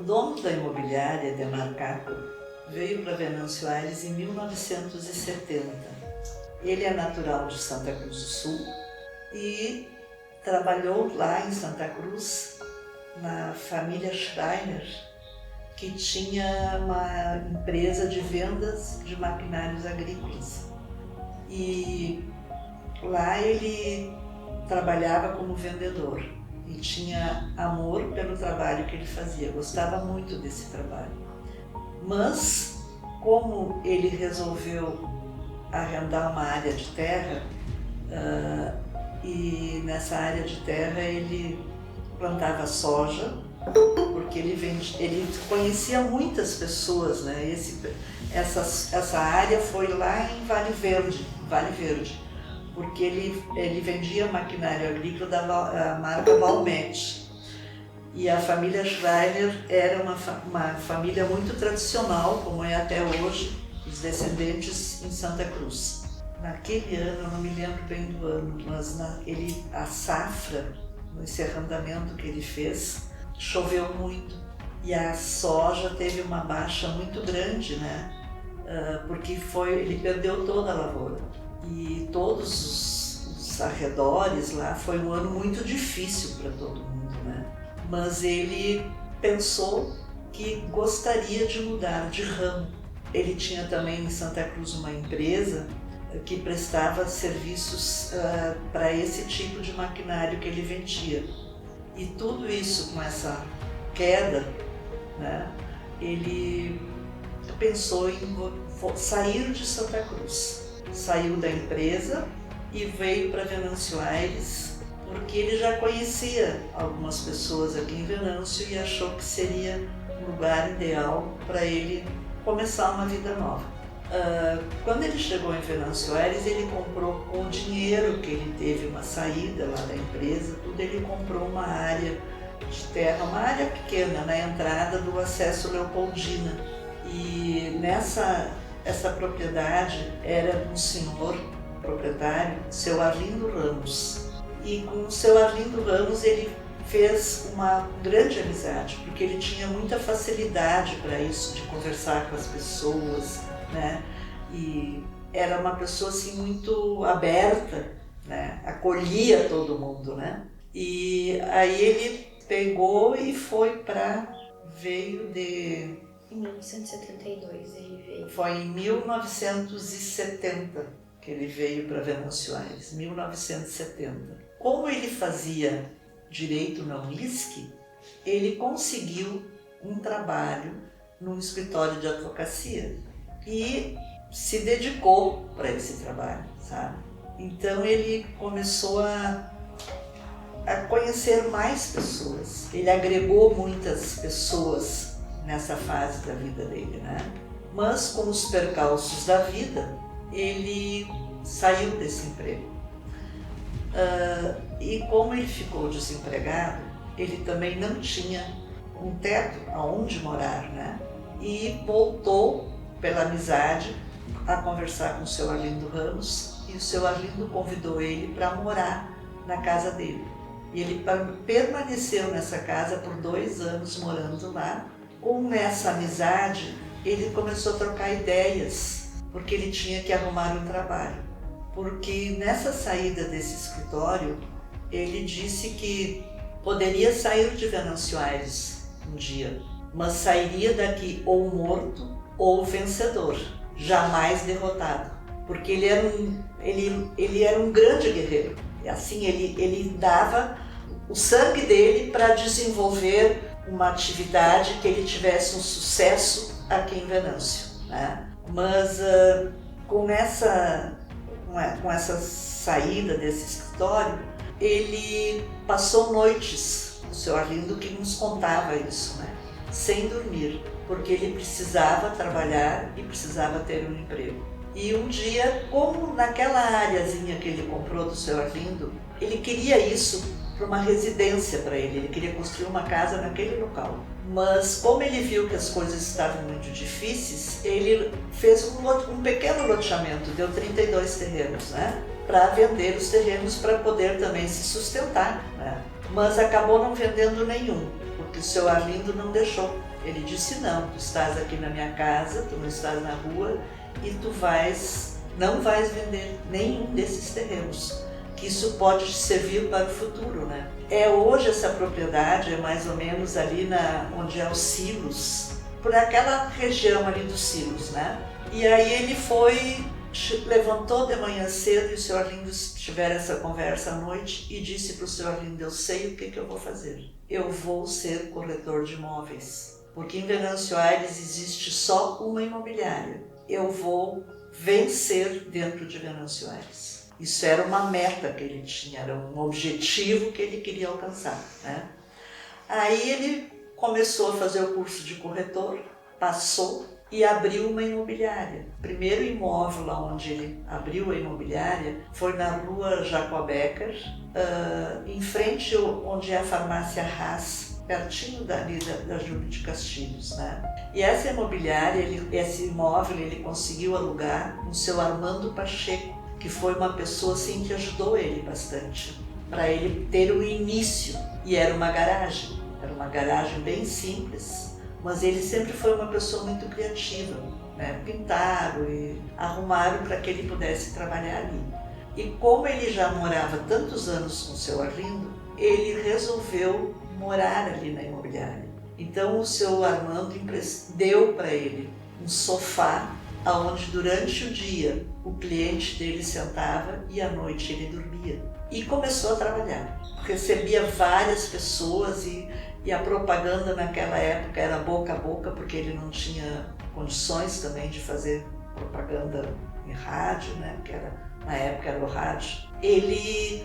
dono da imobiliária, Ademar Caco, veio para Venâncio Aires em 1970. Ele é natural de Santa Cruz do Sul e trabalhou lá em Santa Cruz na família Schreiner, que tinha uma empresa de vendas de maquinários agrícolas. E lá ele trabalhava como vendedor e tinha amor pelo trabalho que ele fazia, gostava muito desse trabalho. Mas, como ele resolveu arrendar uma área de terra, e nessa área de terra ele plantava soja, porque ele conhecia muitas pessoas, né? Essa área foi lá em Vale Verde, porque ele vendia maquinário agrícola da marca Valmet. E a família Schreiner era uma família muito tradicional, como é até hoje, os descendentes em Santa Cruz. Naquele ano, eu não me lembro bem do ano, mas a safra, esse arrendamento que ele fez, choveu muito. E a soja teve uma baixa muito grande, né? Porque ele perdeu toda a lavoura. E todos os arredores lá, foi um ano muito difícil para todo mundo, né? Mas ele pensou que gostaria de mudar de ramo. Ele tinha também em Santa Cruz uma empresa que prestava serviços para esse tipo de maquinário que ele vendia. E tudo isso, com essa queda, né, ele pensou em sair de Santa Cruz. Saiu da empresa e veio para Venâncio Aires, porque ele já conhecia algumas pessoas aqui em Venâncio e achou que seria um lugar ideal para ele começar uma vida nova. Quando ele chegou em Venâncio Aires, ele comprou, com o dinheiro que ele teve, uma saída lá da empresa, ele comprou uma área de terra, uma área pequena, na entrada do acesso Leopoldina. E essa propriedade era de um senhor proprietário, seu Arlindo Ramos. E com o seu Arlindo Ramos ele fez uma grande amizade, porque ele tinha muita facilidade para isso, de conversar com as pessoas, né? E era uma pessoa assim muito aberta, né? Acolhia todo mundo, né? E aí ele pegou e veio de... Em 1972 ele veio. Foi em 1970 que ele veio para Venâncio Aires, 1970. Como ele fazia direito na Unisc, ele conseguiu um trabalho num escritório de advocacia e se dedicou para esse trabalho, sabe? Então ele começou a conhecer mais pessoas. Ele agregou muitas pessoas nessa fase da vida dele, né? Mas com os percalços da vida, ele saiu desse emprego. E como ele ficou desempregado, ele também não tinha um teto aonde morar, né? E voltou, pela amizade, a conversar com o seu Arlindo Ramos, e o seu Arlindo convidou ele para morar na casa dele. E ele permaneceu nessa casa por 2 anos morando lá. Com essa amizade, ele começou a trocar ideias, porque ele tinha que arrumar um trabalho. Porque nessa saída desse escritório, ele disse que poderia sair de Venâncio Aires um dia, mas sairia daqui ou morto ou vencedor, jamais derrotado. Porque ele era um grande guerreiro. Assim, ele dava o sangue dele para desenvolver uma atividade que ele tivesse um sucesso aqui em Venâncio, né? Mas com essa saída desse escritório, ele passou noites, o seu Arlindo que nos contava isso, né? Sem dormir, porque ele precisava trabalhar e precisava ter um emprego. E um dia, como naquela areazinha que ele comprou do seu Arlindo, ele queria isso para uma residência para ele queria construir uma casa naquele local. Mas como ele viu que as coisas estavam muito difíceis, ele fez um pequeno loteamento, deu 32 terrenos, né? Para vender os terrenos para poder também se sustentar, né? Mas acabou não vendendo nenhum, porque o seu Arlindo não deixou. Ele disse, não, tu estás aqui na minha casa, tu não estás na rua e tu não vais vender nenhum desses terrenos, que isso pode te servir para o futuro, né? Hoje essa propriedade é mais ou menos ali onde é os Silos, por aquela região ali dos Silos, né? E aí ele levantou de manhã cedo e o Sr. Arlindo tiveram essa conversa à noite e disse para o Sr. Arlindo, eu sei o que eu vou fazer. Eu vou ser corretor de imóveis, porque em Venâncio Aires existe só uma imobiliária. Eu vou vencer dentro de Venâncio Aires. Isso era uma meta que ele tinha, era um objetivo que ele queria alcançar, né? Aí ele começou a fazer o curso de corretor, passou e abriu uma imobiliária. O primeiro imóvel lá onde ele abriu a imobiliária foi na rua Jacob Becker, em frente onde é a farmácia Haas, pertinho da Júlio de Castilhos, né? E essa imobiliária, esse imóvel ele conseguiu alugar com o seu Armando Pacheco, que foi uma pessoa assim que ajudou ele bastante, para ele ter o início. E era uma garagem bem simples, mas ele sempre foi uma pessoa muito criativa, né? Pintaram e arrumaram para que ele pudesse trabalhar ali. E como ele já morava tantos anos com o seu Arlindo, ele resolveu morar ali na imobiliária. Então o seu Armando deu para ele um sofá onde durante o dia o cliente dele sentava e à noite ele dormia. E começou a trabalhar. Recebia várias pessoas e a propaganda naquela época era boca a boca, porque ele não tinha condições também de fazer propaganda em rádio, né? Na época era o rádio. Ele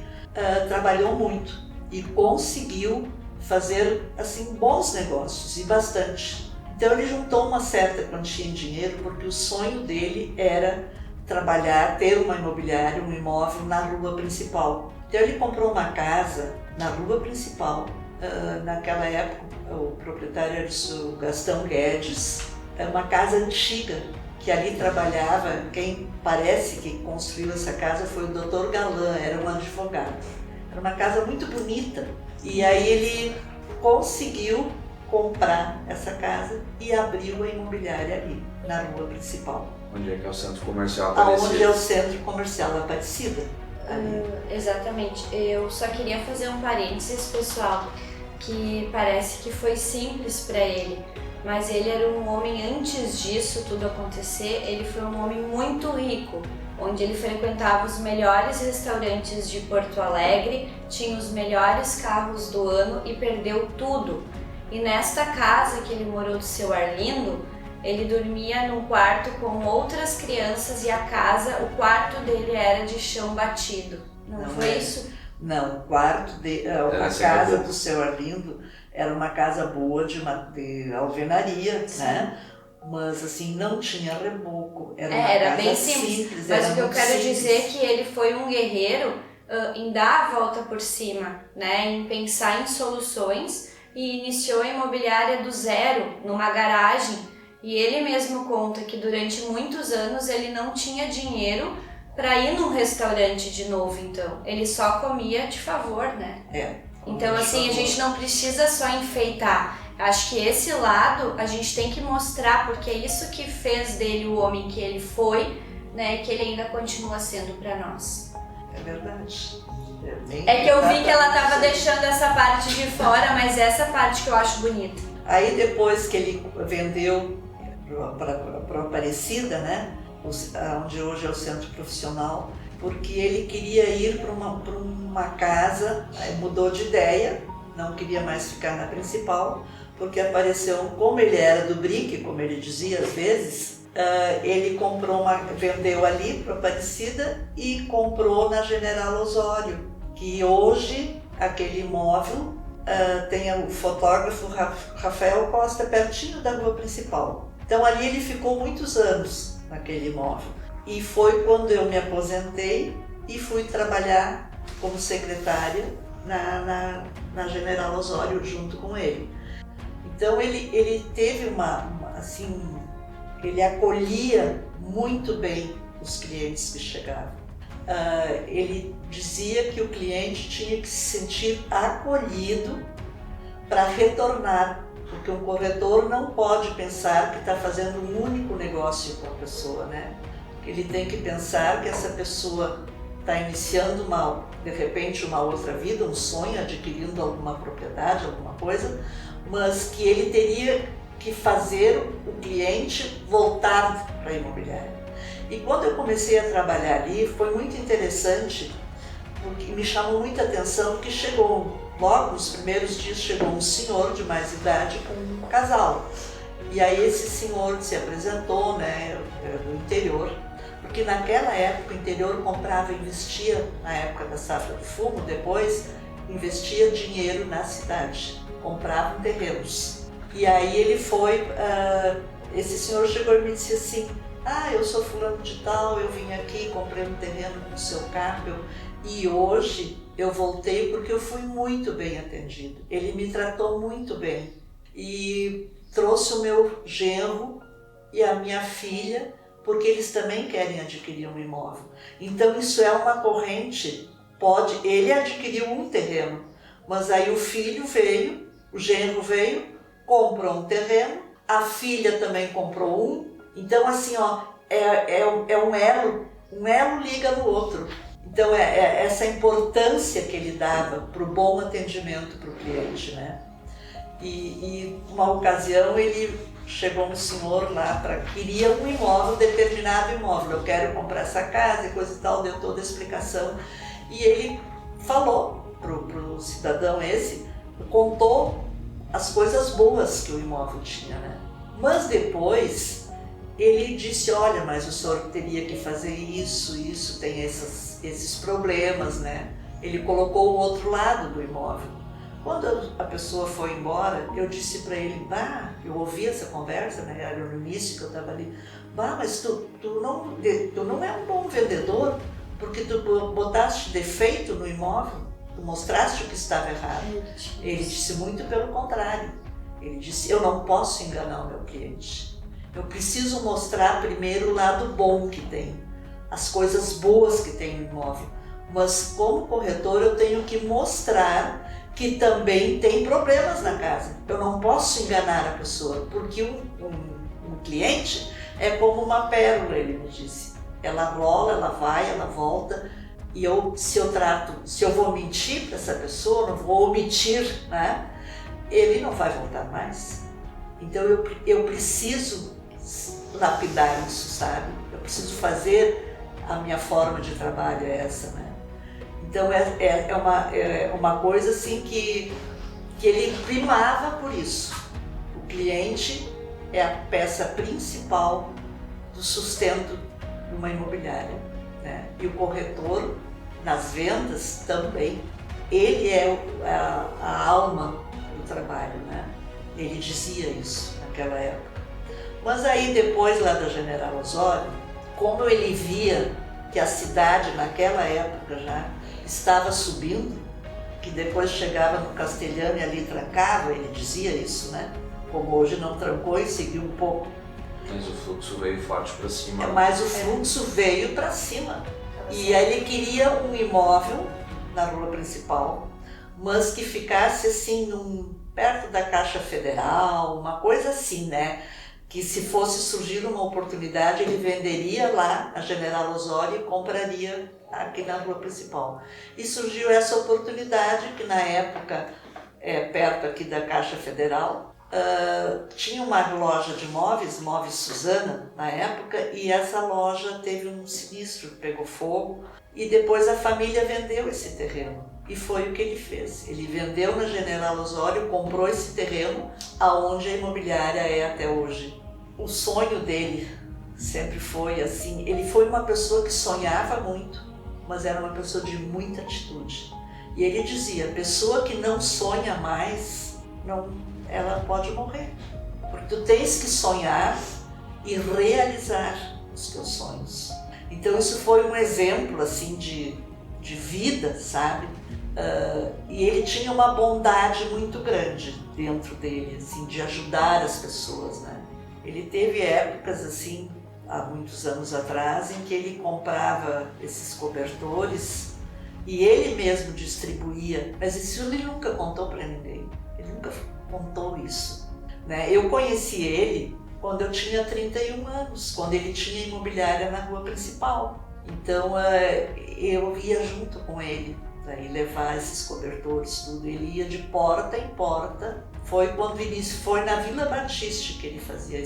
trabalhou muito e conseguiu fazer assim bons negócios e bastante. Então ele juntou uma certa quantia em dinheiro porque o sonho dele era trabalhar, ter uma imobiliária, um imóvel na rua principal. Então ele comprou uma casa na rua principal. Naquela época o proprietário era o Sr. Gastão Guedes. É uma casa antiga que ali trabalhava. Quem parece que construiu essa casa foi o Dr. Galan, era um advogado. Era uma casa muito bonita. E aí ele conseguiu comprar essa casa e abriu a imobiliária ali, na rua principal. Onde é que é o centro comercial Aparecida? Onde é o centro comercial Aparecida. Exatamente. Eu só queria fazer um parênteses, pessoal, que parece que foi simples para ele, mas ele era um homem, antes disso tudo acontecer, ele foi um homem muito rico, onde ele frequentava os melhores restaurantes de Porto Alegre, tinha os melhores carros do ano e perdeu tudo. E nesta casa que ele morou do seu Arlindo, ele dormia num quarto com outras crianças e o quarto dele era de chão batido. Não foi isso? Não, o quarto a casa do seu Arlindo era uma casa boa de alvenaria, sim, né? Mas assim, não tinha reboco, era bem simples. Mas o que eu quero dizer é que ele foi um guerreiro em dar a volta por cima, né? Em pensar em soluções, e iniciou a imobiliária do zero, numa garagem. E ele mesmo conta que durante muitos anos ele não tinha dinheiro para ir num restaurante de novo, então. Ele só comia de favor, né? Então assim, a gente não precisa só enfeitar. Acho que esse lado a gente tem que mostrar, porque é isso que fez dele o homem que ele foi, né? E que ele ainda continua sendo para nós. É verdade. É que eu vi que ela estava deixando essa parte de fora, mas essa parte que eu acho bonita. Aí depois que ele vendeu para Aparecida, né, onde hoje é o centro profissional, porque ele queria ir para uma casa, mudou de ideia, não queria mais ficar na principal, porque apareceu, como ele era do brinque, como ele dizia às vezes, ele vendeu ali para Aparecida e comprou na General Osório, que hoje aquele imóvel tem o fotógrafo Rafael Costa pertinho da rua principal. Então ali ele ficou muitos anos naquele imóvel. E foi quando eu me aposentei e fui trabalhar como secretária na General Osório junto com ele. Então ele teve ele acolhia muito bem os clientes que chegavam. Ele dizia que o cliente tinha que se sentir acolhido para retornar porque um corretor não pode pensar que está fazendo um único negócio com a pessoa, né? Ele tem que pensar que essa pessoa está iniciando de repente uma outra vida, um sonho, adquirindo alguma propriedade, alguma coisa, mas que ele teria que fazer o cliente voltar para a imobiliária. E quando eu comecei a trabalhar ali, foi muito interessante, porque me chamou muita atenção que logo nos primeiros dias, chegou um senhor de mais idade com um casal. E aí esse senhor se apresentou, né, do interior, porque naquela época o interior comprava e investia, na época da safra do fumo, depois investia dinheiro na cidade, compravam terrenos. E aí ele foi, esse senhor chegou e me disse assim: eu sou fulano de tal, eu vim aqui, comprei um terreno com o seu Carpel e hoje eu voltei porque eu fui muito bem atendido. Ele me tratou muito bem e trouxe o meu genro e a minha filha, porque eles também querem adquirir um imóvel. Então isso é uma corrente, ele adquiriu um terreno, mas aí o filho veio, o genro veio, comprou um terreno, a filha também comprou um. Então assim, é um elo liga no outro. Então é essa importância que ele dava para o bom atendimento para o cliente, né? E uma ocasião chegou um senhor lá, queria um imóvel, determinado imóvel, eu quero comprar essa casa e coisa e tal, deu toda a explicação. E ele falou pro cidadão contou as coisas boas que o imóvel tinha, né? Mas depois ele disse: olha, mas o senhor teria que fazer isso, tem esses problemas, né? Ele colocou o outro lado do imóvel. Quando a pessoa foi embora, eu disse para ele: eu ouvi essa conversa, né? Era no início que eu estava ali. Mas tu não é um bom vendedor, porque tu botaste defeito no imóvel, tu mostraste o que estava errado. Ele disse muito pelo contrário. Ele disse: eu não posso enganar o meu cliente. Eu preciso mostrar primeiro o lado bom que tem, as coisas boas que tem no imóvel. Mas como corretor eu tenho que mostrar que também tem problemas na casa. Eu não posso enganar a pessoa, porque um cliente é como uma pérola, ele me disse. Ela rola, ela vai, ela volta. E se eu vou mentir para essa pessoa, não vou omitir, né? Ele não vai voltar mais. Então eu preciso lapidar isso, sabe? Eu preciso fazer, a minha forma de trabalho é essa, né? Então é uma coisa assim que ele primava por isso. O cliente é a peça principal do sustento de uma imobiliária, né? E o corretor, nas vendas também, ele é a alma do trabalho, né? Ele dizia isso naquela época. Mas aí depois lá da General Osório, como ele via que a cidade naquela época já estava subindo, que depois chegava no Castelhano e ali trancava, ele dizia isso, né? Como hoje não trancou e seguiu um pouco. Mas o fluxo veio forte para cima. Mas o fluxo veio para cima. E aí ele queria um imóvel na rua principal, mas que ficasse assim, perto da Caixa Federal, uma coisa assim, né? Que se fosse surgir uma oportunidade, ele venderia lá a General Osório e compraria aqui na rua principal. E surgiu essa oportunidade que na época, perto aqui da Caixa Federal, tinha uma loja de móveis Suzana, na época, e essa loja teve um sinistro, pegou fogo, e depois a família vendeu esse terreno. E foi o que ele fez. Ele vendeu na General Osório, comprou esse terreno, aonde a imobiliária é até hoje. O sonho dele sempre foi assim, ele foi uma pessoa que sonhava muito, mas era uma pessoa de muita atitude. E ele dizia: a pessoa que não sonha mais, ela pode morrer. Porque tu tens que sonhar e realizar os teus sonhos. Então isso foi um exemplo assim de vida, sabe? E ele tinha uma bondade muito grande dentro dele, assim, de ajudar as pessoas, né? Ele teve épocas assim, há muitos anos atrás, em que ele comprava esses cobertores e ele mesmo distribuía, mas isso ele nunca contou para ninguém, ele nunca contou isso. né? Eu conheci ele quando eu tinha 31 anos, quando ele tinha imobiliária na rua principal. Então eu ia junto com ele, né, e levar esses cobertores, tudo. Ele ia de porta em porta. Foi quando foi na Vila Batiste que ele fazia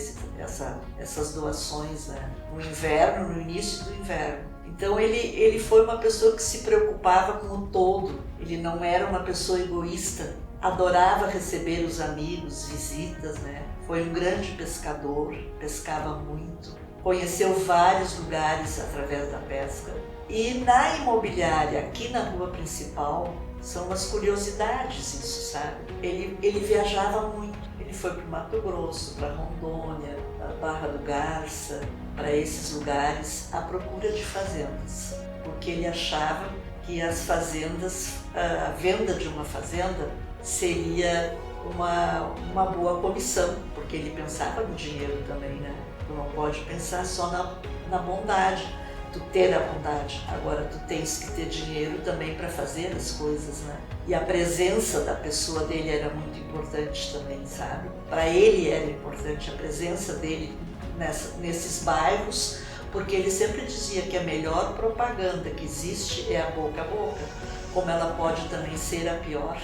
essas doações, né? No inverno, no início do inverno. Então ele foi uma pessoa que se preocupava com o todo. Ele não era uma pessoa egoísta. Adorava receber os amigos, visitas, né? Foi um grande pescador, pescava muito. Conheceu vários lugares através da pesca. E na imobiliária, aqui na rua principal, são umas curiosidades isso, sabe? Ele viajava muito. Ele foi para o Mato Grosso, para Rondônia, para Barra do Garça, para esses lugares à procura de fazendas. Porque ele achava que as fazendas, a venda de uma fazenda seria uma boa comissão, porque ele pensava no dinheiro também, né? Tu não pode pensar só na bondade, tu ter a bondade, agora tu tens que ter dinheiro também para fazer as coisas, né? E a presença da pessoa dele era muito importante também, sabe? Para ele era importante a presença dele nesses bairros, porque ele sempre dizia que a melhor propaganda que existe é a boca, como ela pode também ser a pior.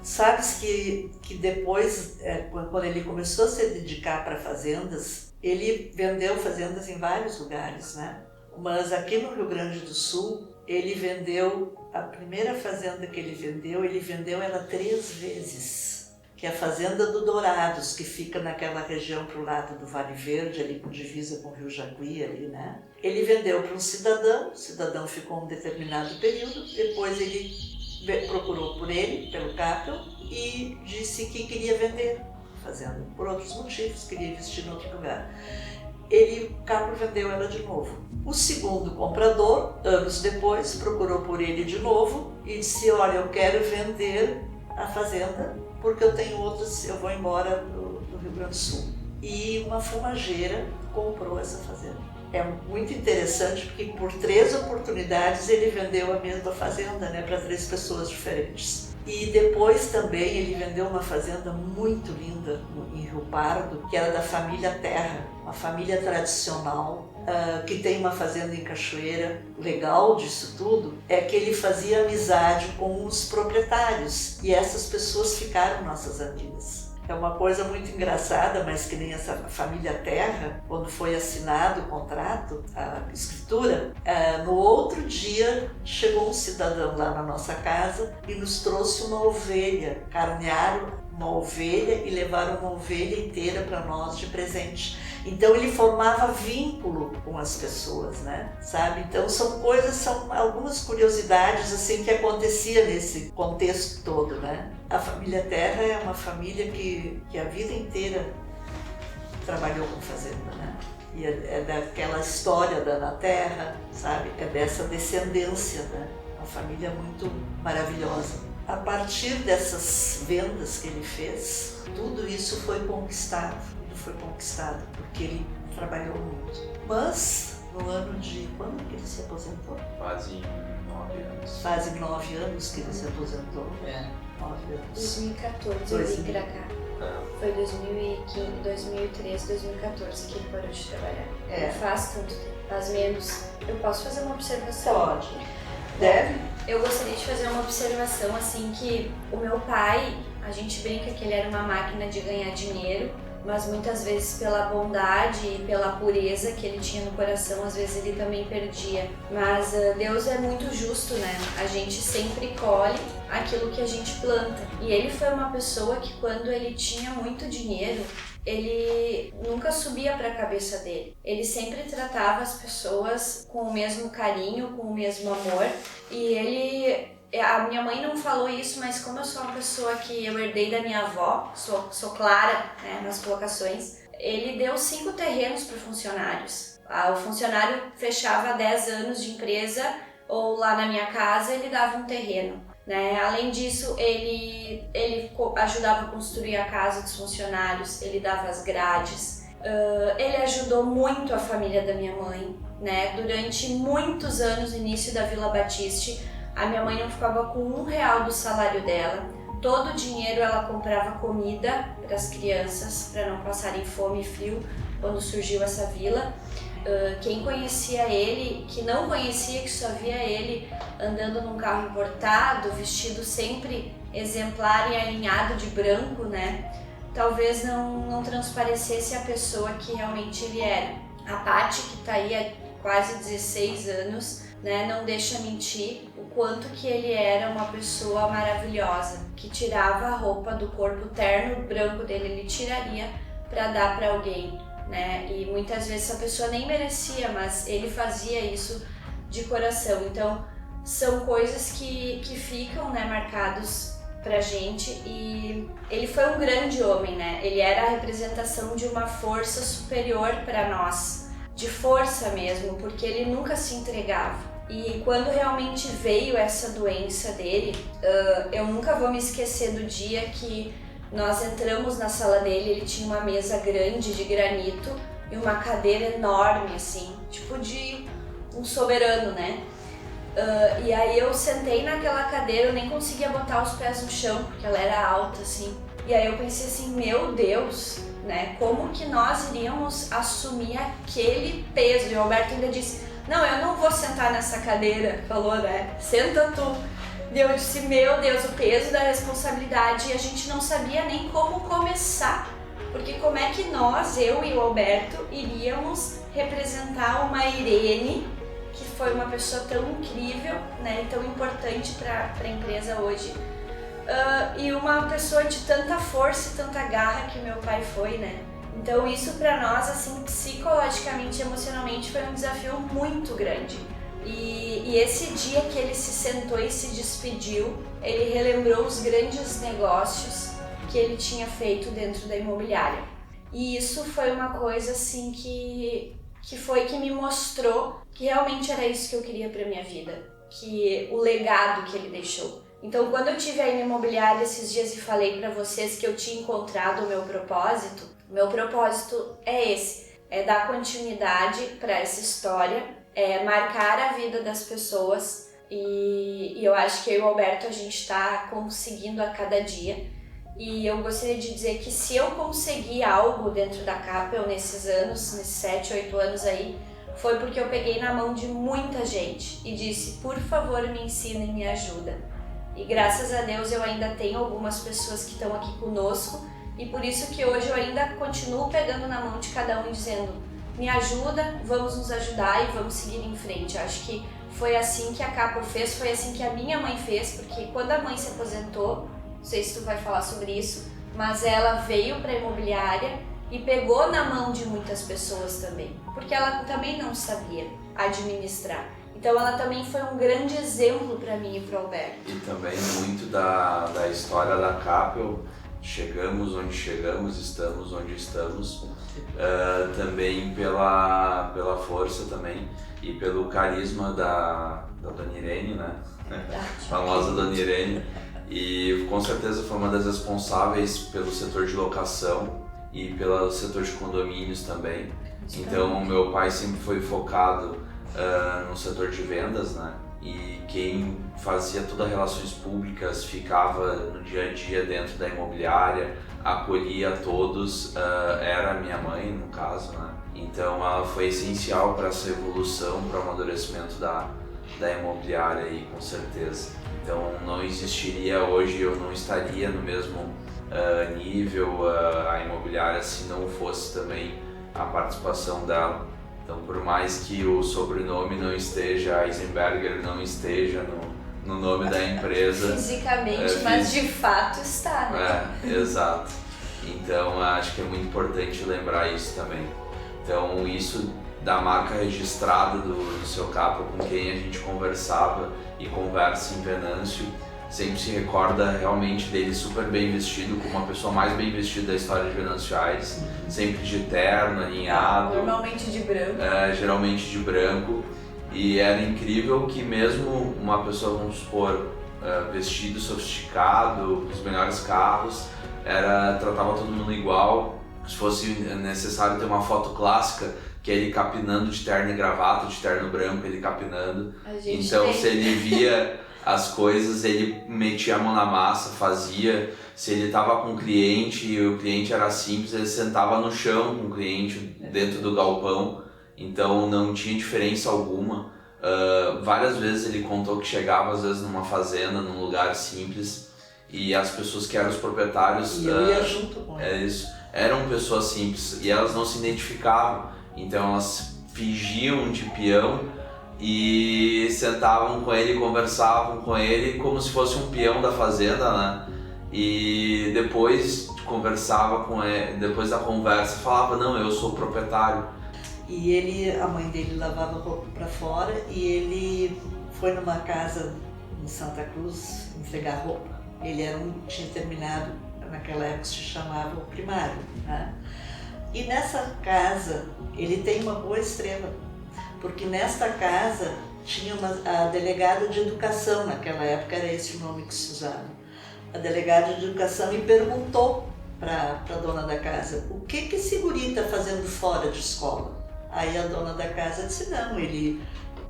Sabes que depois, quando ele começou a se dedicar para fazendas, ele vendeu fazendas em vários lugares, né? Mas aqui no Rio Grande do Sul, ele vendeu, a primeira fazenda que ele vendeu ela 3 vezes, que é a Fazenda do Dourados, que fica naquela região pro lado do Vale Verde, ali com divisa com o Rio Jacuí, ali, né? Ele vendeu para um cidadão, o cidadão ficou um determinado período, depois ele procurou por ele, pelo Capel, e disse que queria vender a fazenda, por outros motivos, queria investir em outro lugar. O Capel vendeu ela de novo. O segundo comprador, anos depois, procurou por ele de novo e disse: olha, eu quero vender a fazenda porque eu tenho outras, eu vou embora do Rio Grande do Sul. E uma fumageira comprou essa fazenda. É muito interessante porque por 3 oportunidades ele vendeu a mesma fazenda, né, para 3 pessoas diferentes. E depois também ele vendeu uma fazenda muito linda em Rio Pardo, que era da família Terra, uma família tradicional, que tem uma fazenda em Cachoeira. O legal disso tudo é que ele fazia amizade com os proprietários e essas pessoas ficaram nossas amigas. É uma coisa muito engraçada, mas que nem essa família Terra, quando foi assinado o contrato, a escritura, no outro dia chegou um cidadão lá na nossa casa e nos trouxe uma ovelha, carnearam uma ovelha e levaram uma ovelha inteira para nós de presente. Então ele formava vínculo com as pessoas, né? Sabe? Então são algumas curiosidades assim que acontecia nesse contexto todo, né? A família Terra é uma família que a vida inteira trabalhou com fazenda, né? E é daquela história da Ana Terra, sabe? É dessa descendência, né? Uma família muito maravilhosa. A partir dessas vendas que ele fez, tudo isso foi conquistado, porque ele trabalhou muito. Mas, no ano de... quando que ele se aposentou? Fazem 9 anos. Fazem 9 anos que ele se aposentou. 9 anos. 2014 eu vim pra cá. Foi 2015, 2013, 2014 que ele parou de trabalhar. Não faz tanto tempo, faz menos. Eu posso fazer uma observação? Pode. Deve? Eu gostaria de fazer uma observação assim que o meu pai, a gente brinca que ele era uma máquina de ganhar dinheiro, mas muitas vezes pela bondade e pela pureza que ele tinha no coração, às vezes ele também perdia. Mas Deus é muito justo, né? A gente sempre colhe aquilo que a gente planta. E ele foi uma pessoa que quando ele tinha muito dinheiro, ele nunca subia para a cabeça dele. Ele sempre tratava as pessoas com o mesmo carinho, com o mesmo amor. E a minha mãe não falou isso, mas como eu sou uma pessoa que eu herdei da minha avó, sou clara, né, nas colocações, ele deu 5 terrenos para funcionários. O funcionário fechava 10 anos de empresa ou lá na minha casa ele dava um terreno. Né? Além disso, ele ajudava a construir a casa dos funcionários, ele dava as grades, ele ajudou muito a família da minha mãe, né? Durante muitos anos, no início da Vila Batiste, a minha mãe não ficava com R$1 do salário dela, todo o dinheiro ela comprava comida para as crianças, para não passarem fome e frio quando surgiu essa vila. Quem conhecia ele, que não conhecia, que só via ele andando num carro importado, vestido sempre exemplar e alinhado de branco, né? Talvez não transparecesse a pessoa que realmente ele era. A Paty, que está aí há quase 16 anos, né, não deixa mentir o quanto que ele era uma pessoa maravilhosa, que tirava a roupa do corpo terno branco dele, ele tiraria para dar para alguém, né? E muitas vezes a pessoa nem merecia, mas ele fazia isso de coração. Então são coisas que ficam, né, marcados pra gente. E ele foi um grande homem, né? Ele era a representação de uma força superior para nós, de força mesmo, porque ele nunca se entregava. E quando realmente veio essa doença dele, eu nunca vou me esquecer do dia que nós entramos na sala dele. Ele tinha uma mesa grande de granito e uma cadeira enorme, assim, tipo de um soberano, né? E aí eu sentei naquela cadeira, eu nem conseguia botar os pés no chão, porque ela era alta, assim. E aí eu pensei assim, meu Deus, né? Como que nós iríamos assumir aquele peso? E o Alberto ainda disse, não, eu não vou sentar nessa cadeira, falou, né? Senta tu. E eu disse, meu Deus, o peso da responsabilidade, e a gente não sabia nem como começar. Porque como é que nós, eu e o Alberto, iríamos representar uma Irene, que foi uma pessoa tão incrível, né, tão importante para a empresa hoje, e uma pessoa de tanta força e tanta garra que meu pai foi, né? Então isso para nós, assim, psicologicamente e emocionalmente foi um desafio muito grande. E esse dia que ele se sentou e se despediu, ele relembrou os grandes negócios que ele tinha feito dentro da imobiliária. E isso foi uma coisa assim que me mostrou que realmente era isso que eu queria para minha vida, que o legado que ele deixou. Então, quando eu estive aí na imobiliária esses dias e falei para vocês que eu tinha encontrado o meu propósito é esse, é dar continuidade para essa história, é marcar a vida das pessoas, e eu acho que eu e o Alberto a gente está conseguindo a cada dia. E eu gostaria de dizer que se eu consegui algo dentro da Capel nesses anos, nesses 7, 8 anos aí, foi porque eu peguei na mão de muita gente e disse, por favor, me ensina e me ajuda. E graças a Deus eu ainda tenho algumas pessoas que estão aqui conosco, e por isso que hoje eu ainda continuo pegando na mão de cada um e dizendo, me ajuda, vamos nos ajudar e vamos seguir em frente. Eu acho que foi assim que a Capel fez, foi assim que a minha mãe fez, porque quando a mãe se aposentou, não sei se tu vai falar sobre isso, mas ela veio para a imobiliária e pegou na mão de muitas pessoas também, porque ela também não sabia administrar. Então ela também foi um grande exemplo para mim e para o Alberto. E também muito da história da Capel, chegamos onde chegamos, estamos onde estamos, também pela força também e pelo carisma da Dona Irene, né? A famosa Dona Irene. E com certeza foi uma das responsáveis pelo setor de locação e pelo setor de condomínios também. Então meu pai sempre foi focado no setor de vendas, né? E quem fazia todas as relações públicas, ficava no dia a dia dentro da imobiliária, acolhia todos, era minha mãe no caso, né? Então ela foi essencial para essa evolução, para o amadurecimento da imobiliária aí, com certeza. Então não existiria hoje, eu não estaria no mesmo nível a imobiliária se não fosse também a participação dela. Então por mais que o sobrenome não esteja, Eisenberger não esteja no nome da empresa fisicamente, mas de fato está, né? Exato. Então acho que é muito importante lembrar isso também. Então isso da marca registrada do Seu Capel, com quem a gente conversava e conversa em Venâncio, sempre se recorda realmente dele super bem vestido, como a pessoa mais bem vestida da história de Venâncio Aires, sempre de terno, alinhado. Normalmente de branco. Geralmente de branco. E era incrível que mesmo uma pessoa, vamos supor, vestido sofisticado, os melhores carros, tratava todo mundo igual. Se fosse necessário ter uma foto clássica, que é ele capinando de terno e gravata, de terno branco, ele capinando. Então se ele via as coisas, ele metia a mão na massa, fazia. Se ele estava com um cliente e o cliente era simples, ele sentava no chão com o cliente dentro do galpão, então não tinha diferença alguma. Várias vezes ele contou que chegava às vezes numa fazenda, num lugar simples, e as pessoas que eram os proprietários E eu ia junto com ele. Eram pessoas simples e elas não se identificavam, então elas fingiam de peão e sentavam com ele, conversavam com ele como se fosse um peão da fazenda, né? E depois conversava com ele, depois da conversa falava, não, eu sou o proprietário. E a mãe dele lavava roupa para fora e ele foi numa casa em Santa Cruz entregar roupa. Ele tinha terminado, naquela época se chamava o primário, né? E nessa casa ele tem uma boa estrela, porque nesta casa tinha a delegada de educação, naquela época era esse o nome que se usava. A delegada de educação me perguntou para a dona da casa, o que esse guri está fazendo fora de escola? Aí a dona da casa disse, não, ele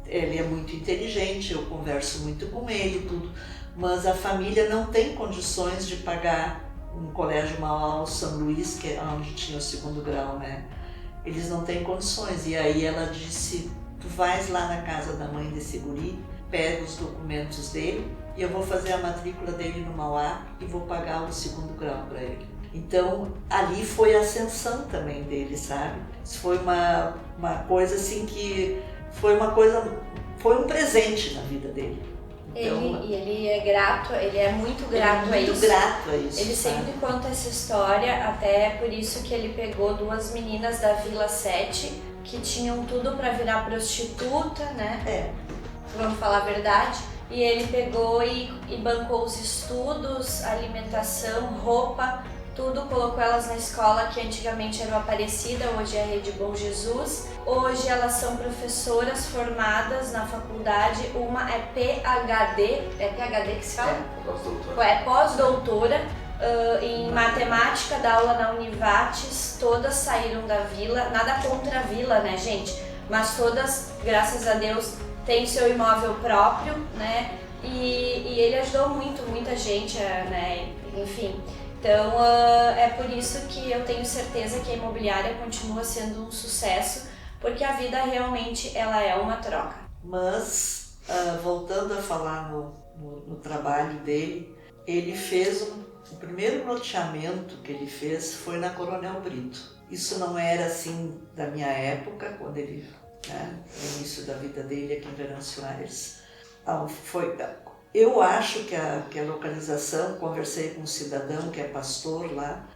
é muito inteligente, eu converso muito com ele, tudo, mas a família não tem condições de pagar um colégio Mauá, São Luís, que é onde tinha o 2º grau, né? Eles não têm condições. E aí ela disse, tu vais lá na casa da mãe desse guri, pega os documentos dele e eu vou fazer a matrícula dele no Mauá e vou pagar o 2º grau para ele. Então ali foi a ascensão também dele, sabe? Isso foi uma coisa assim que foi um presente na vida dele. Então, ele é grato, ele é muito grato a isso. Muito grato a isso. Ele sempre conta essa história, até por isso que ele pegou 2 meninas da Vila 7 que tinham tudo para virar prostituta, né? Vamos falar a verdade. E ele pegou e bancou os estudos, alimentação, roupa, tudo, colocou elas na escola que antigamente era o Aparecida, hoje é a Rede Bom Jesus. Hoje elas são professoras formadas na faculdade, uma é PhD, é PhD que se fala? É pós-doutora em matemática, dá aula na Univates, todas saíram da vila, nada contra a vila, né, gente? Mas todas, graças a Deus, têm seu imóvel próprio, né? E ele ajudou muita gente, né? Enfim. Então é por isso que eu tenho certeza que a imobiliária continua sendo um sucesso, porque a vida realmente ela é uma troca. Mas, voltando a falar no trabalho dele, ele fez o primeiro loteamento que ele fez foi na Coronel Brito. Isso não era assim da minha época, quando ele, né, no início da vida dele aqui em Venâncio Aires. Eu acho que a localização, conversei com um cidadão que é pastor lá,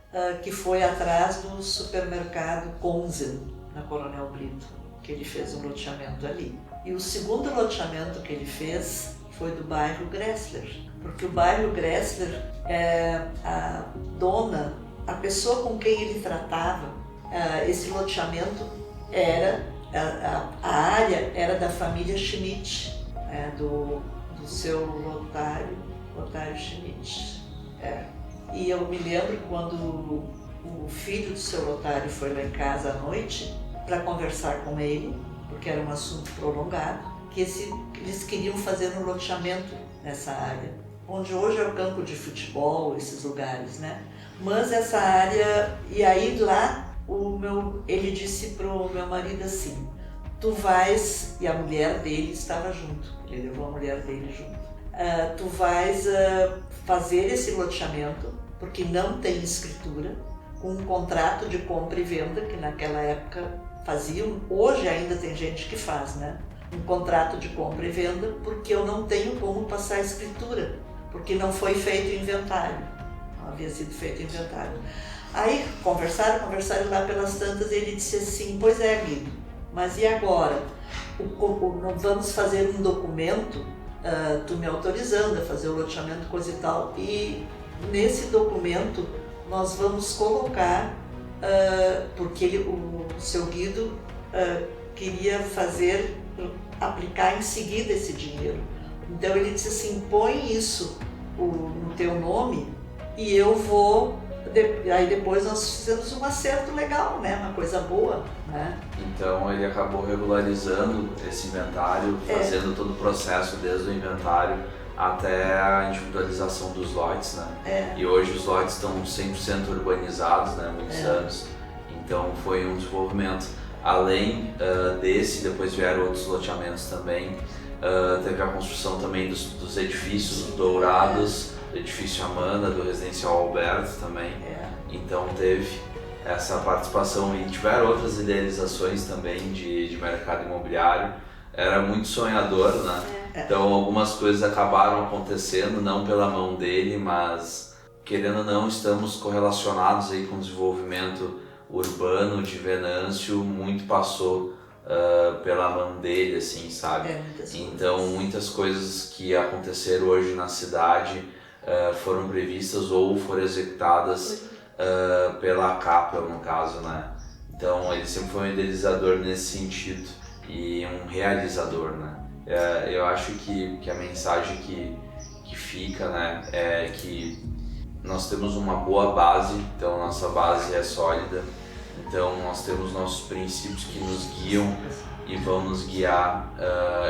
que foi atrás do supermercado Conzel, na Coronel Brito, que ele fez um loteamento ali. E o segundo loteamento que ele fez foi do bairro Gressler, porque o bairro Gressler, a dona, a pessoa com quem ele tratava, esse loteamento a área era da família Schmidt, do seu Lotário Schmidt. E eu me lembro quando o filho do seu Lotário foi lá em casa à noite para conversar com ele, porque era um assunto prolongado, que eles queriam fazer um loteamento nessa área, onde hoje é o campo de futebol, esses lugares, né? Mas essa área, e aí lá ele disse pro meu marido assim, tu vais, e a mulher dele estava junto, ele levou a mulher dele junto, tu vais fazer esse loteamento, porque não tem escritura, com um contrato de compra e venda, que naquela época faziam, hoje ainda tem gente que faz, né? Um contrato de compra e venda, porque eu não tenho como passar a escritura, porque não foi feito inventário, não havia sido feito inventário. Aí conversaram lá pelas tantas e ele disse assim, pois é, Guido, mas e agora? Vamos fazer um documento, tu me autorizando a fazer o loteamento, coisa e tal, e nesse documento nós vamos colocar, porque o seu Guido queria aplicar em seguida esse dinheiro. Então ele disse assim, põe isso no teu nome e eu vou... Aí depois nós fizemos um acerto legal, né? Uma coisa boa, né? Então ele acabou regularizando esse inventário, fazendo todo o processo desde o inventário até a individualização dos lotes, né? E hoje os lotes estão 100% urbanizados, né? Muitos anos. Então foi um desenvolvimento. Além desse, depois vieram outros loteamentos também. Teve a construção também dos edifícios dourados, do edifício Amanda, do residencial Alberto também. Então teve essa participação e tiveram outras idealizações também de mercado imobiliário. Era muito sonhador, né? Então algumas coisas acabaram acontecendo, não pela mão dele, mas querendo ou não, estamos correlacionados aí com o desenvolvimento urbano de Venâncio, muito passou pela mão dele, assim, sabe? Então muitas coisas que aconteceram hoje na cidade foram previstas ou foram executadas pela Capel, no caso, né? Então ele sempre foi um idealizador nesse sentido e um realizador, né? Eu acho que a mensagem que fica, né, é que nós temos uma boa base, então nossa base é sólida, então nós temos nossos princípios que nos guiam e vão nos guiar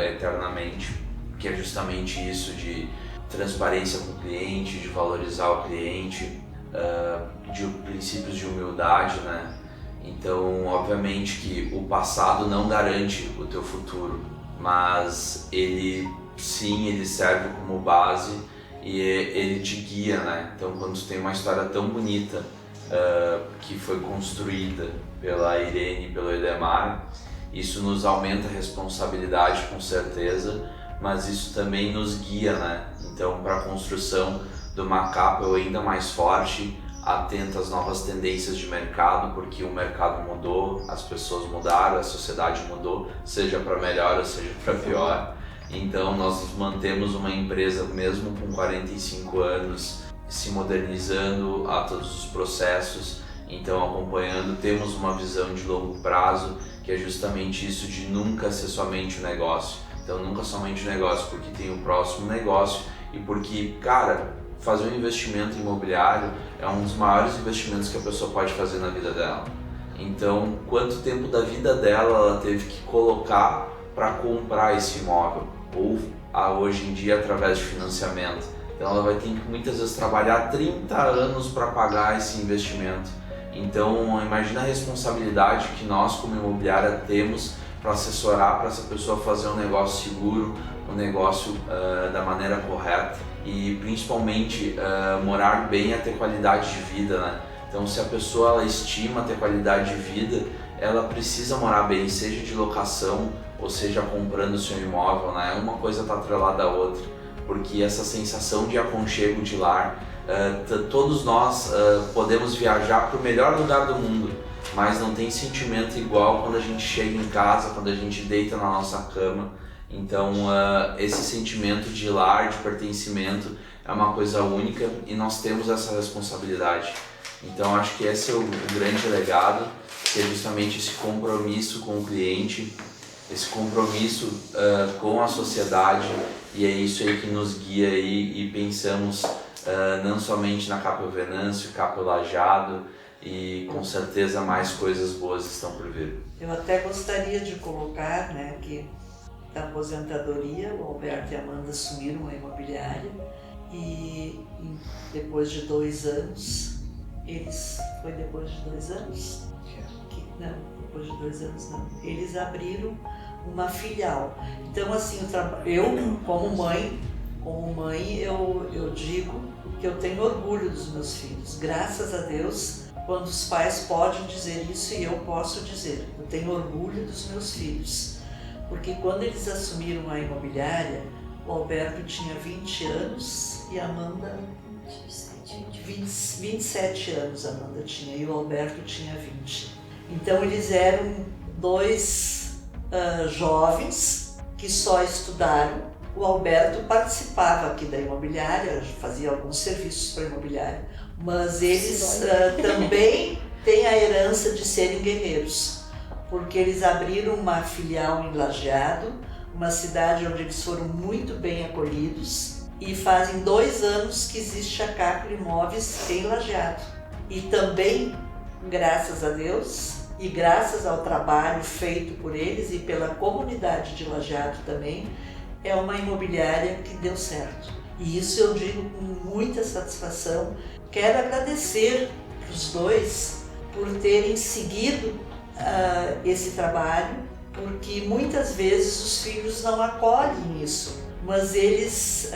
eternamente, que é justamente isso de transparência com o cliente, de valorizar o cliente, de princípios de humildade, né? Então, obviamente que o passado não garante o teu futuro, mas ele serve como base e ele te guia, né? Então, quando tu tem uma história tão bonita que foi construída pela Irene e pelo Edemar, isso nos aumenta a responsabilidade, com certeza, mas isso também nos guia, né? Então, para a construção de uma Capel ainda mais forte, atenta às novas tendências de mercado, porque o mercado mudou, as pessoas mudaram, a sociedade mudou, seja para melhor ou seja para pior. Então nós mantemos uma empresa, mesmo com 45 anos, se modernizando a todos os processos, então acompanhando, temos uma visão de longo prazo, que é justamente isso de nunca ser somente um negócio. Então nunca somente um negócio, porque tem o próximo negócio e porque, cara, fazer um investimento imobiliário é um dos maiores investimentos que a pessoa pode fazer na vida dela. Então, quanto tempo da vida dela ela teve que colocar para comprar esse imóvel? Ou hoje em dia através de financiamento. Então ela vai ter que muitas vezes trabalhar 30 anos para pagar esse investimento. Então imagina a responsabilidade que nós como imobiliária temos para assessorar para essa pessoa fazer um negócio seguro, um negócio da maneira correta e principalmente morar bem e ter qualidade de vida, né? Então se a pessoa ela estima ter qualidade de vida, ela precisa morar bem, seja de locação ou seja comprando o seu imóvel, né? Uma coisa está atrelada à outra, porque essa sensação de aconchego de lar, todos nós podemos viajar para o melhor lugar do mundo, mas não tem sentimento igual quando a gente chega em casa, quando a gente deita na nossa cama. Então esse sentimento de lar, de pertencimento é uma coisa única e nós temos essa responsabilidade. Então acho que esse é o grande legado, que é justamente esse compromisso com o cliente, esse compromisso com a sociedade, e é isso aí que nos guia aí, e pensamos não somente na Capel Venâncio, Capel Lajeado, e com certeza mais coisas boas estão por vir. Eu até gostaria de colocar, né, que da aposentadoria, o Alberto e a Amanda assumiram a imobiliária e depois de 2 anos, foi depois de 2 anos? Não, depois de 2 anos não. Eles abriram uma filial. Então assim, eu como mãe, eu digo que eu tenho orgulho dos meus filhos. Graças a Deus, quando os pais podem dizer isso e eu posso dizer, eu tenho orgulho dos meus filhos. Porque quando eles assumiram a imobiliária, o Alberto tinha 20 anos e a Amanda 27 anos a Amanda tinha e o Alberto tinha 20. Então eles eram 2 jovens que só estudaram. O Alberto participava aqui da imobiliária, fazia alguns serviços para a imobiliária, mas eles também têm a herança de serem guerreiros, porque eles abriram uma filial em Lajeado, uma cidade onde eles foram muito bem acolhidos, e fazem 2 anos que existe a Capel Imóveis em Lajeado. E também, graças a Deus, e graças ao trabalho feito por eles e pela comunidade de Lajeado também, é uma imobiliária que deu certo. E isso eu digo com muita satisfação. Quero agradecer os dois por terem seguido esse trabalho, porque muitas vezes os filhos não acolhem isso, mas eles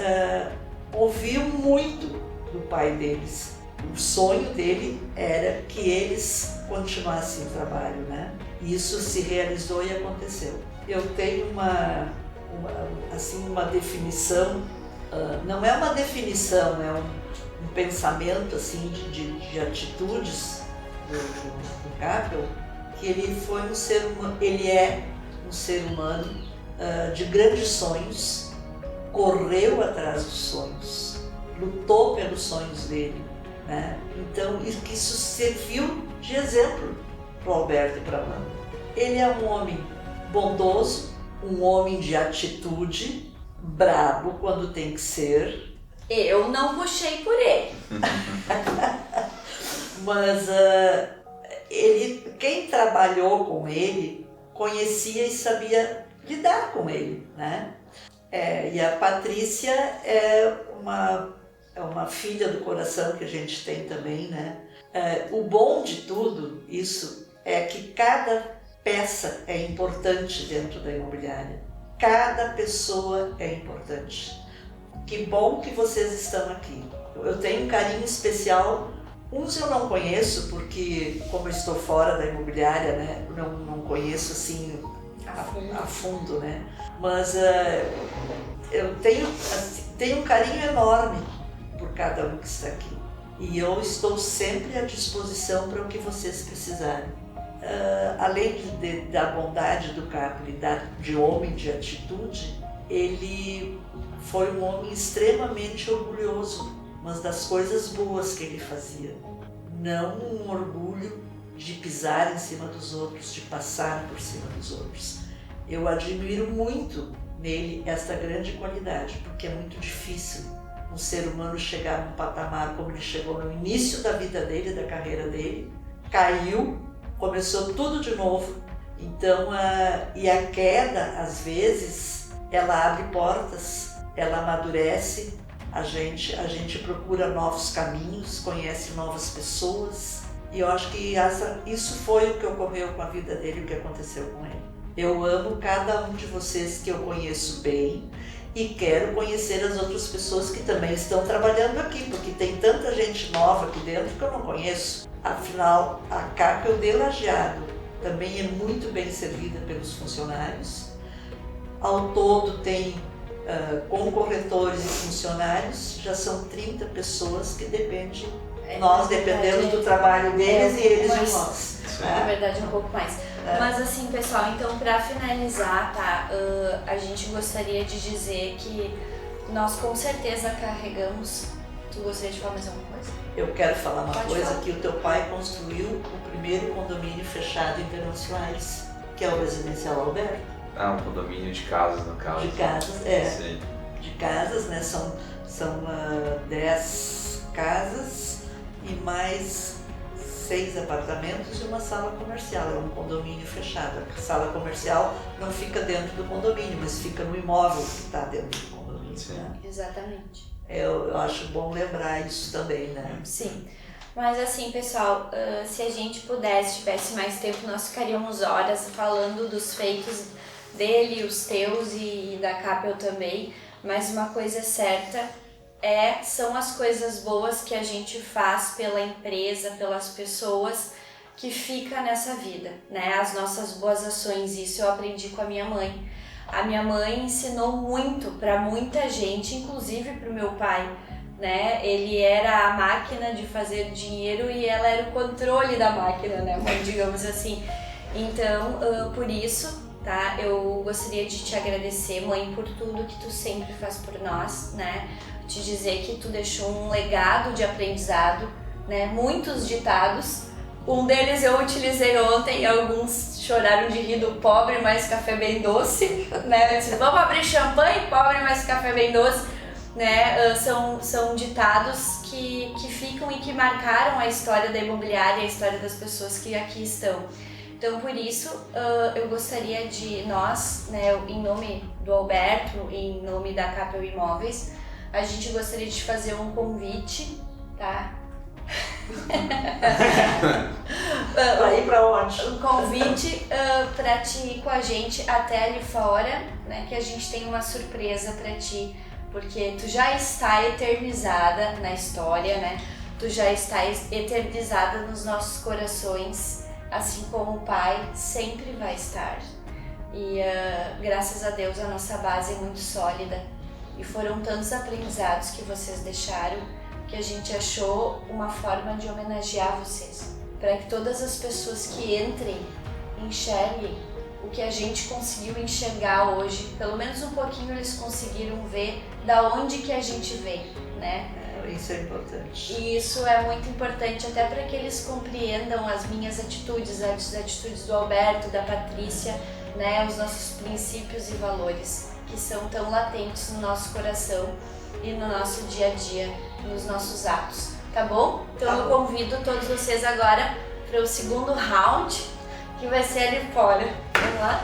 ouviam muito do pai deles. O sonho dele era que eles continuassem o trabalho, né? E isso se realizou e aconteceu. Eu tenho uma definição, não é uma definição, é um pensamento assim de atitudes do Capel, que ele é um ser humano de grandes sonhos, correu atrás dos sonhos, lutou pelos sonhos dele, né? Então isso serviu de exemplo para o Alberto e para a Amanda. Ele é um homem bondoso, um homem de atitude, brabo quando tem que ser. Eu não puxei por ele. Mas quem trabalhou com ele conhecia e sabia lidar com ele, né? E a Patrícia é uma filha do coração que a gente tem também, né? O bom de tudo isso é que cada peça é importante dentro da imobiliária. Cada pessoa é importante. Que bom que vocês estão aqui. Eu tenho um carinho especial. Uns eu não conheço porque, como eu estou fora da imobiliária, né, não conheço assim a fundo, né? Mas eu tenho um carinho enorme por cada um que está aqui. E eu estou sempre à disposição para o que vocês precisarem. Além da bondade do Capel, de homem de atitude, ele foi um homem extremamente orgulhoso, mas das coisas boas que ele fazia. Não um orgulho de pisar em cima dos outros, de passar por cima dos outros. Eu admiro muito nele esta grande qualidade, porque é muito difícil um ser humano chegar num patamar como ele chegou no início da vida dele, da carreira dele, caiu, começou tudo de novo. Então, e a queda, às vezes, ela abre portas, ela amadurece, a gente procura novos caminhos, conhece novas pessoas, e eu acho que isso foi o que ocorreu com a vida dele, o que aconteceu com ele. Eu amo cada um de vocês que eu conheço bem e quero conhecer as outras pessoas que também estão trabalhando aqui, porque tem tanta gente nova aqui dentro que eu não conheço. Afinal, a Capel de Lajeado também é muito bem servida pelos funcionários. Ao todo tem, com corretores e funcionários, já são 30 pessoas que dependem. Nós dependemos do trabalho deles e eles de nós. Na verdade, um pouco mais. Mas assim, pessoal, então para finalizar, tá? A gente gostaria de dizer que nós com certeza carregamos. Tu gostaria de falar mais alguma coisa? Eu quero falar uma coisa, falar. Que o teu pai construiu o primeiro condomínio fechado em Venâncio Soares, que é o Residencial Alberto. Um condomínio de casas, no caso. De casas, Sim. De casas, né? São 10 casas e mais 6 apartamentos e uma sala comercial. É um condomínio fechado. A sala comercial não fica dentro do condomínio, mas fica no imóvel que está dentro do condomínio. Sim. Né? Exatamente. Eu acho bom lembrar isso também, né? Sim. Mas assim, pessoal, se a gente tivesse mais tempo, nós ficaríamos horas falando dos feitos dele, os teus e da Capel também. Mas uma coisa certa são as coisas boas que a gente faz pela empresa, pelas pessoas que fica nessa vida, né? As nossas boas ações, isso eu aprendi com a minha mãe. A minha mãe ensinou muito para muita gente, inclusive para o meu pai, né? Ele era a máquina de fazer dinheiro e ela era o controle da máquina, né, mãe, digamos assim. Então, por isso, tá? Eu gostaria de te agradecer, mãe, por tudo que tu sempre faz por nós, né? Te dizer que tu deixou um legado de aprendizado, né? Muitos ditados. Um deles eu utilizei ontem e alguns choraram de rir do pobre, mas café bem doce, né? Eu disse, vamos abrir champanhe, pobre, mas café bem doce, né? São ditados que ficam e que marcaram a história da imobiliária, a história das pessoas que aqui estão. Então, por isso, eu gostaria de nós, né, em nome do Alberto, em nome da Capel Imóveis, a gente gostaria de fazer um convite, tá? Pra ir pra onde? Um convite pra te ir com a gente até ali fora, né? Que a gente tem uma surpresa pra ti, porque tu já está eternizada na história, né? Tu já está eternizada nos nossos corações, assim como o Pai sempre vai estar. E graças a Deus a nossa base é muito sólida e foram tantos aprendizados que vocês deixaram que a gente achou uma forma de homenagear vocês, para que todas as pessoas que entrem enxerguem o que a gente conseguiu enxergar hoje, pelo menos um pouquinho eles conseguiram ver da onde que a gente veio, né? Isso é importante. E isso é muito importante até para que eles compreendam as minhas atitudes, as atitudes do Alberto, da Patrícia, né? Os nossos princípios e valores que são tão latentes no nosso coração e no nosso dia a dia, nos nossos atos, tá bom? Então eu convido todos vocês agora para o segundo round, que vai ser ali fora. Vamos lá?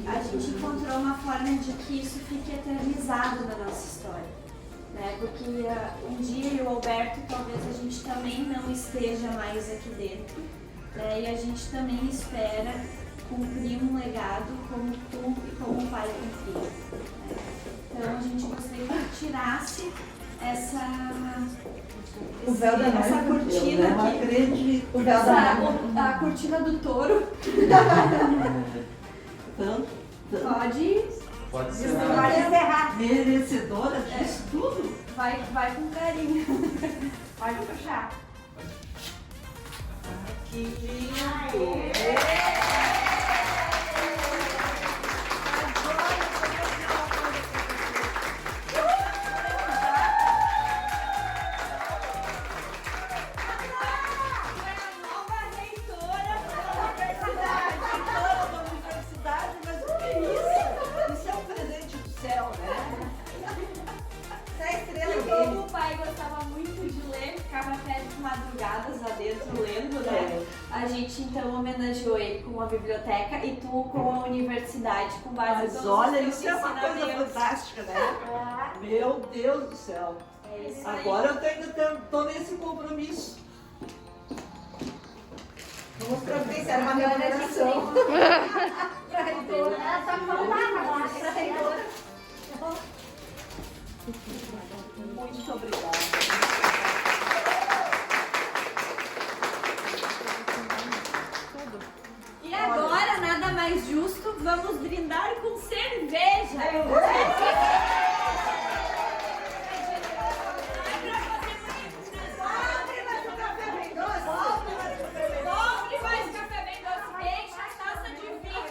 A gente encontrou uma forma de que isso fique eternizado na nossa história, né? Porque um dia eu e o Alberto talvez a gente também não esteja mais aqui dentro, né? E a gente também espera cumprir um legado como tu e como o pai cumpriu, né? Então a gente gostaria que tirasse essa cortina aqui, a cortina do touro. Pode ser. Merecedora disso tudo? Vai com carinho. Pode puxar. Que lindo! Como o pai gostava muito de ler, ficava até de madrugadas lá dentro lendo, né? A gente então homenageou ele com uma biblioteca e tu com a universidade com base em Mas todos olha, os teus isso é uma coisa ensinamentos. fantástica, né? Meu Deus do céu. É isso aí. Agora eu tô nesse compromisso. Vamos providenciar uma remuneração. Pra reitora. Só faltava lá. Pra reitora. Muito obrigada. E agora, nada mais justo, vamos brindar com cerveja. Compre mais café bem doce, deixa a taça de vinho, de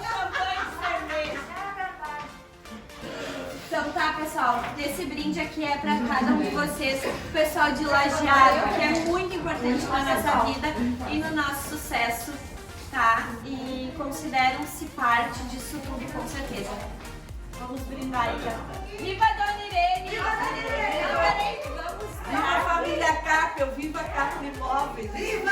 champanhe, de cerveja. Então tá, pessoal, esse brinde aqui é pra cada um de vocês, pessoal de Lajeado, que é muito importante na nossa vida e no nosso sucesso, tá? E consideram-se parte disso tudo, com certeza. Vamos brindar então. Viva Dona Irene! Viva Dona Irene! Vamos Viva a família Capel, viva a Capel Imóveis! Viva!